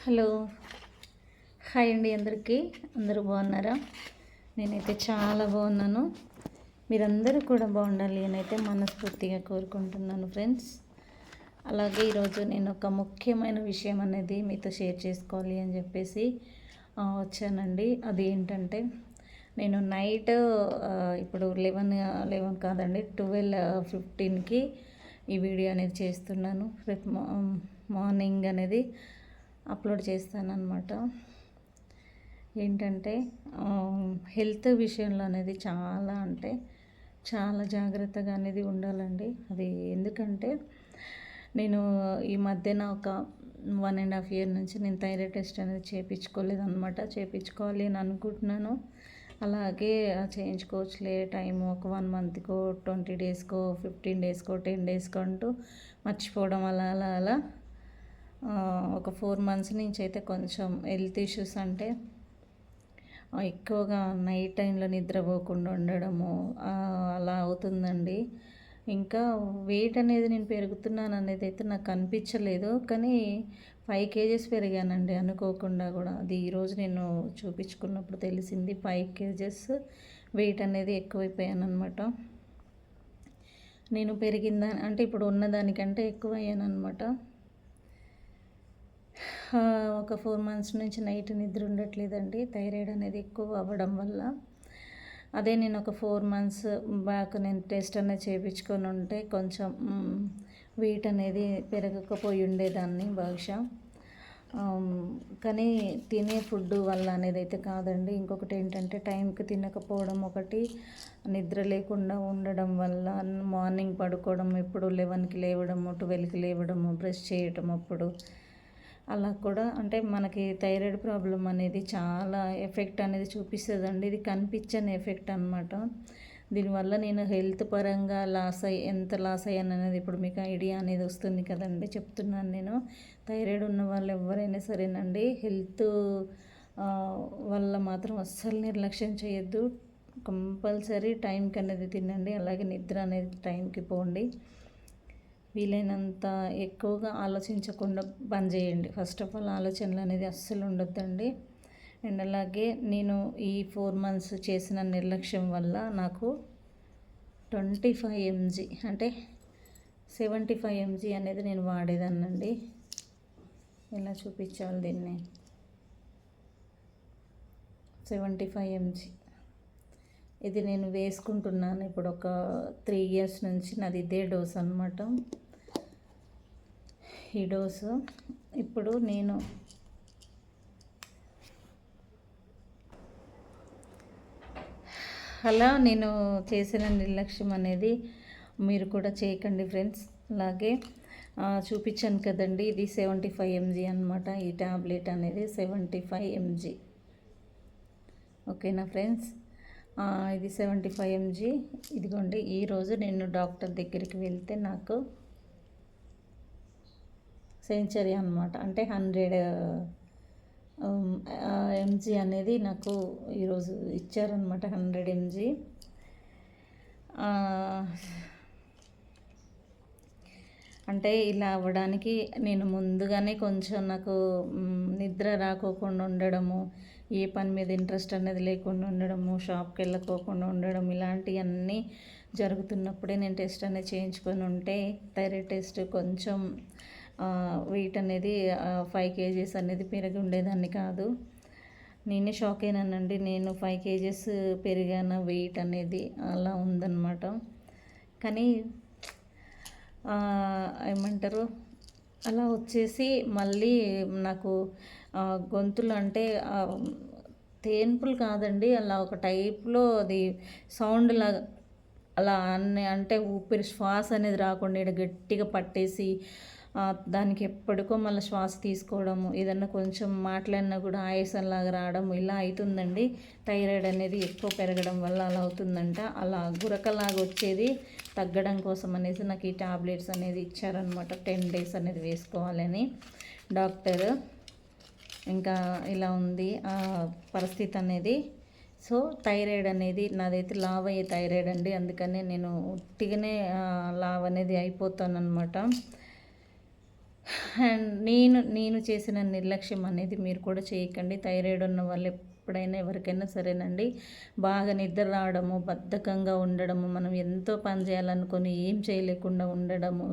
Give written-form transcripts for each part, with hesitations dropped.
Hello, hi అండి అందరికీ. అందరూ బాగున్నారా? నేనైతే చాలా బాగున్నాను. మీరందరూ కూడా బాగుండాలి అని అయితే మనస్ఫూర్తిగా కోరుకుంటున్నాను ఫ్రెండ్స్. అలాగే ఈరోజు నేను ఒక ముఖ్యమైన విషయం అనేది మీతో షేర్ చేసుకోవాలి అని చెప్పేసి వచ్చానండి. అది ఏంటంటే, నేను నైట్ ఇప్పుడు 11 కాదండి, 12:15కి ఈ వీడియో అనేది చేస్తున్నాను. రేపు మార్నింగ్ అనేది అప్లోడ్ చేస్తానన్నమాట. ఏంటంటే హెల్త్ విషయంలో అనేది చాలా అంటే చాలా జాగ్రత్తగా అనేది ఉండాలండి. అది ఎందుకంటే, నేను ఈ మధ్యన ఒక 1.5 year నుంచి నేను థైరాయిడ్ టెస్ట్ అనేది చేయించుకోలేదన్నమాట. చేయించుకోవాలి అని అనుకుంటున్నాను. అలాగే చేయించుకోవచ్చులే టైము ఒక 1 monthకో 20 daysకో 15 daysకో 10 daysకో అంటూ మర్చిపోవడం అలా అలా అలా ఒక 4 months నుంచి అయితే కొంచెం హెల్త్ ఇష్యూస్ అంటే ఎక్కువగా నైట్ టైంలో నిద్రపోకుండా ఉండడము అలా అవుతుందండి. ఇంకా వెయిట్ అనేది నేను పెరుగుతున్నాను అనేది అయితే నాకు అనిపించలేదు, కానీ 5 kgs పెరిగానండి అనుకోకుండా కూడా. అది ఈరోజు నేను చూపించుకున్నప్పుడు తెలిసింది. 5 kgs వెయిట్ అనేది ఎక్కువైపోయాను అనమాట. నేను పెరిగిందా అంటే ఇప్పుడు ఉన్నదానికంటే ఎక్కువ అయ్యాను అనమాట. ఒక 4 months నుంచి నైట్ నిద్ర ఉండట్లేదండి, థైరాయిడ్ అనేది ఎక్కువ అవ్వడం వల్ల. అదే నేను ఒక 4 months బ్యాక్ నేను టెస్ట్ అనేది చేయించుకొని ఉంటే కొంచెం వెయిట్ అనేది పెరగకపోయి ఉండేదాన్ని బహుశా. కానీ తినే ఫుడ్ వల్ల అనేది అయితే కాదండి. ఇంకొకటి ఏంటంటే, టైంకి తినకపోవడం ఒకటి, నిద్ర లేకుండా ఉండడం వల్ల, మార్నింగ్ పడుకోవడం ఎప్పుడు 11కి లేవడము 12కి లేవడము, బ్రష్ చేయటం అప్పుడు అలా కూడా అంటే మనకి థైరాయిడ్ ప్రాబ్లం అనేది చాలా ఎఫెక్ట్ అనేది చూపిస్తుందండి. ఇది కనిపించని ఎఫెక్ట్ అనమాట. దీనివల్ల నేను హెల్త్ పరంగా ఎంత లాస్ అయ్యాను అనేది ఇప్పుడు మీకు ఐడియా అనేది వస్తుంది కదండి. చెప్తున్నాను నేను. థైరాయిడ్ ఉన్న వాళ్ళు ఎవరైనా సరేనండి, హెల్త్ వల్ల మాత్రం అస్సలు నిర్లక్ష్యం చేయొద్దు. కంపల్సరీ టైంకి అనేది తినండి. అలాగే నిద్ర అనేది టైంకి పోండి. వీలైనంత ఎక్కువగా ఆలోచించకుండా పని చేయండి. ఫస్ట్ ఆఫ్ ఆల్ ఆలోచనలు అనేది అస్సలు ఉండొద్దండి. అండ్ అలాగే నేను ఈ 4 months చేసిన నిర్లక్ష్యం వల్ల నాకు 25 mg అంటే 75 mg అనేది నేను వాడేదాన్నండి. ఇలా చూపించాలి దీన్ని. 75 mg ఇది నేను వేసుకుంటున్నాను ఇప్పుడు ఒక 3 years నుంచి. నాది ఇదే డోస్ అనమాట. ఈ డోసు ఇప్పుడు నేను అలా నేను చేసిన నిర్లక్ష్యం అనేది మీరు కూడా చేయకండి ఫ్రెండ్స్. అలాగే చూపించాను కదండి, ఇది 75 mg అనమాట. ఈ ట్యాబ్లెట్ అనేది 75 mg. ఓకేనా ఫ్రెండ్స్? ఇది 75 mg. ఇదిగోండి, ఈరోజు నేను డాక్టర్ దగ్గరికి వెళ్తే నాకు సెంచరీ అనమాట, అంటే 100 mg అనేది నాకు ఈరోజు ఇచ్చారనమాట. 100 mg. అంటే ఇలా అవ్వడానికి నేను ముందుగానే కొంచెం నాకు నిద్ర రాకోకుండా ఉండడము, ఏ పని మీద ఇంట్రెస్ట్ అనేది లేకుండా ఉండడము, షాప్కి వెళ్ళకోకుండా ఉండడం, ఇలాంటివన్నీ జరుగుతున్నప్పుడే నేను టెస్ట్ అనేది చేయించుకొని ఉంటే థైరాయిడ్ టెస్ట్ కొంచెం వెయిట్ అనేది 5 kgs అనేది పెరిగి ఉండేదాన్ని కాదు. నేనే షాక్ అయినానండి. నేను 5 kgs పెరిగాను వెయిట్ అనేది, అలా ఉందన్నమాట. కానీ ఏమంటారు, అలా వచ్చేసి మళ్ళీ నాకు గొంతులు అంటే తేన్పులు కాదండి, అలా ఒక టైప్లో అది సౌండ్ లాగా అలా అంటే ఊపిరి శ్వాస అనేది రాకుండా ఇక్కడ గట్టిగా పట్టేసి దానికి ఎప్పటికో మళ్ళీ శ్వాస తీసుకోవడము, ఏదన్నా కొంచెం మాట్లాడినా కూడా ఆయాసంలాగా రావడం, ఇలా అవుతుందండి. థైరాయిడ్ అనేది ఎక్కువ పెరగడం వల్ల అలా అవుతుందంట. అలా గురకలాగా వచ్చేది తగ్గడం కోసం అనేసి నాకు ఈ టాబ్లెట్స్ అనేది ఇచ్చారనమాట. 10 days అనేది వేసుకోవాలని డాక్టర్. ఇంకా ఇలా ఉంది పరిస్థితి అనేది. సో థైరాయిడ్ అనేది నాదైతే లావ్ అయ్యే థైరాయిడ్ అండి. అందుకనే నేను ఉట్టిగానే లావ్ అనేది అయిపోతాను అనమాట. అండ్ నేను చేసిన నిర్లక్ష్యం అనేది మీరు కూడా చేయకండి. థైరాయిడ్ ఉన్న వాళ్ళు ఎప్పుడైనా ఎవరికైనా సరేనండి, బాగా నిద్ర రావడము, బద్ధకంగా ఉండడము, మనం ఎంతో పని చేయాలనుకొని ఏం చేయలేకుండా ఉండడము,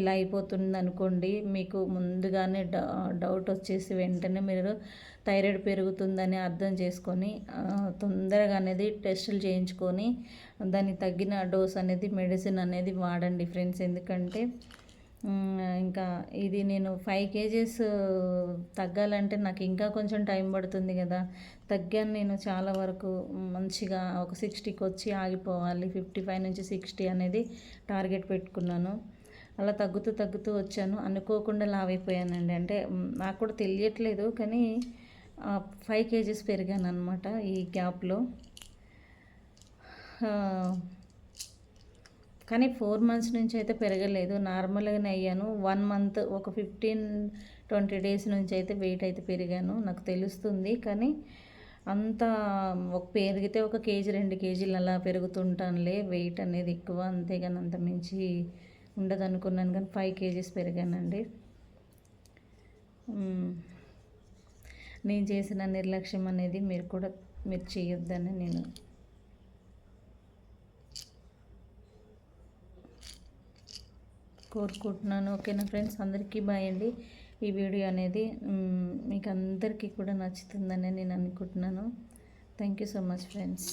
ఇలా అయిపోతుందనుకోండి. మీకు ముందుగానే డౌట్ వచ్చేసి వెంటనే మీరు థైరాయిడ్ పెరుగుతుందని అర్థం చేసుకొని తొందరగా అనేది టెస్టులు చేయించుకొని దానికి తగ్గిన డోస్ అనేది మెడిసిన్ అనేది వాడండి ఫ్రెండ్స్. ఎందుకంటే ఇంకా ఇది నేను 5 కేజీస్ తగ్గాలంటే నాకు ఇంకా కొంచెం టైం పడుతుంది కదా. తగ్గాను నేను చాలా వరకు, మంచిగా ఒక 60కి వచ్చి ఆగిపోవాలి. 55 నుంచి 60 అనేది టార్గెట్ పెట్టుకున్నాను. అలా తగ్గుతూ తగ్గుతూ వచ్చాను. అనుకోకుండా లావైపోయానండి. అంటే నాకు కూడా తెలియట్లేదు, కానీ 5 కేజీస్ పెరిగాను అనమాట ఈ గ్యాప్లో. కానీ 4 మంత్స్ నుంచి అయితే పెరగలేదు, నార్మల్గానే అయ్యాను. 1 మంత్ ఒక 15-20 డేస్ నుంచి అయితే వెయిట్ అయితే పెరిగాను, నాకు తెలుస్తుంది. కానీ అంత పెరిగితే 1 కేజీ 2 కేజీలు అలా పెరుగుతుంటానులే, వెయిట్ అనేది ఎక్కువ, అంతేగాని అంత మించి ఉండదు అనుకున్నాను. కానీ 5 కేజీస్ పెరిగానండి. నేను చేసిన నిర్లక్ష్యం అనేది మీరు చేయొద్దని నేను కోరుకుంటున్నాను. ఓకేనా ఫ్రెండ్స్, అందరికీ బాయ్ అండి. ఈ వీడియో అనేది మీకు అందరికీ కూడా నచ్చుతుందని నేను అనుకుంటున్నాను. Thank you so much friends.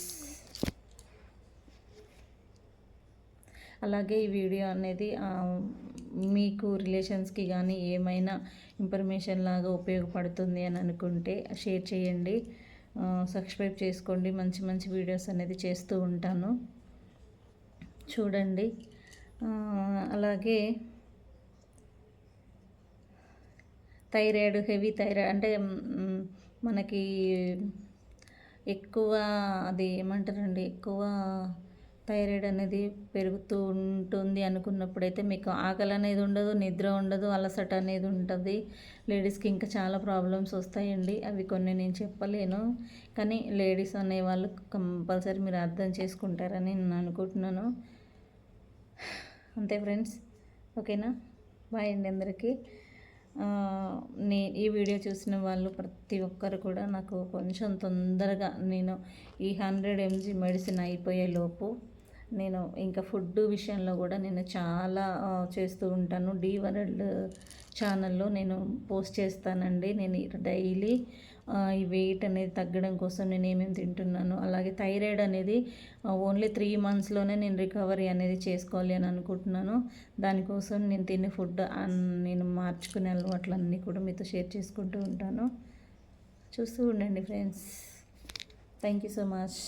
అలాగే ఈ వీడియో అనేది మీకు రిలేషన్స్కి కానీ ఏమైనా ఇన్ఫర్మేషన్ లాగా ఉపయోగపడుతుంది అని అనుకుంటే షేర్ చేయండి, సబ్స్క్రైబ్ చేసుకోండి. మంచి మంచి వీడియోస్ అనేది చేస్తూ ఉంటాను, చూడండి. అలాగే హెవీ థైరాయిడ్ అంటే మనకి ఎక్కువ అది ఏమంటారండి, ఎక్కువ థైరాయిడ్ అనేది పెరుగుతూ ఉంటుంది అనుకున్నప్పుడైతే మీకు ఆకలి అనేది ఉండదు, నిద్ర ఉండదు, అలసట అనేది ఉంటుంది. లేడీస్కి ఇంకా చాలా ప్రాబ్లమ్స్ వస్తాయండి, అవి కొన్ని నేను చెప్పలేను. కానీ లేడీస్ అనేవాళ్ళు కంపల్సరీ మీరు అర్థం చేసుకుంటారని నేను అనుకుంటున్నాను. అంతే ఫ్రెండ్స్, ఓకేనా, బాయ్ అండి అందరికీ. ఈ వీడియో చూసిన వాళ్ళు ప్రతి ఒక్కరు కూడా నాకు కొంచెం తొందరగా నేను ఈ 100 mg మెడిసిన్ అయిపోయే లోపు నేను ఇంకా ఫుడ్ విషయంలో కూడా నేను చాలా చేస్తూ ఉంటాను. డి వరల్డ్ ఛానల్లో నేను పోస్ట్ చేస్తానండి. నేను డైలీ ఈ వెయిట్ అనేది తగ్గడం కోసం నేను ఏమేమి తింటున్నాను, అలాగే థైరాయిడ్ అనేది ఓన్లీ 3 మంత్స్లోనే నేను రికవరీ అనేది చేసుకోవాలి అని అనుకుంటున్నాను. దానికోసం నేను తినే ఫుడ్ నేను మార్చుకునే అలవాట్లన్నీ కూడా మీతో షేర్ చేసుకుంటూ ఉంటాను. చూస్తూ ఉండండి friends. Thank you so much.